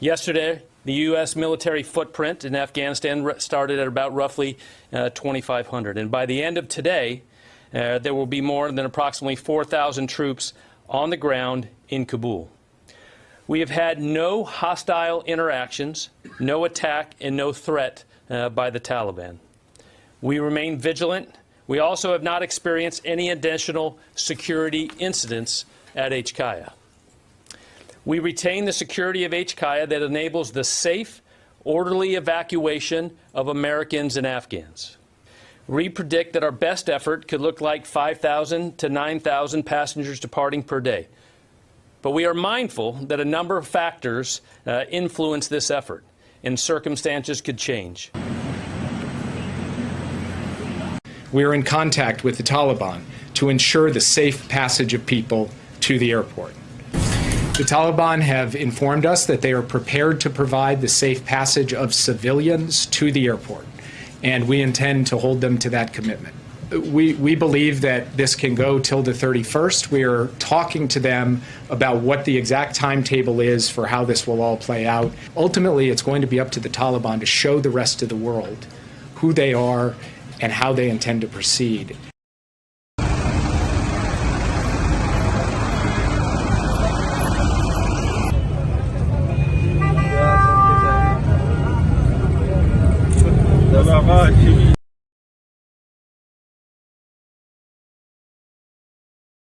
Yesterday, the U.S. military footprint in Afghanistan started at about roughly 2,500. And by the end of today, there will be more than approximately 4,000 troops on the ground in Kabul. We have had no hostile interactions, no attack, and no threat by the Taliban. We remain vigilant. We also have not experienced any additional security incidents at HKIA. We retain the security of HKIA that enables the safe, orderly evacuation of Americans and Afghans. We predict that our best effort could look like 5,000 to 9,000 passengers departing per day. But we are mindful that a number of factors influence this effort, and circumstances could change. We are in contact with the Taliban to ensure the safe passage of people to the airport. The Taliban have informed us that they are prepared to provide the safe passage of civilians to the airport, and we intend to hold them to that commitment. We believe that this can go till the 31st. We are talking to them about what the exact timetable is for how this will all play out. Ultimately, it's going to be up to the Taliban to show the rest of the world who they are and how they intend to proceed.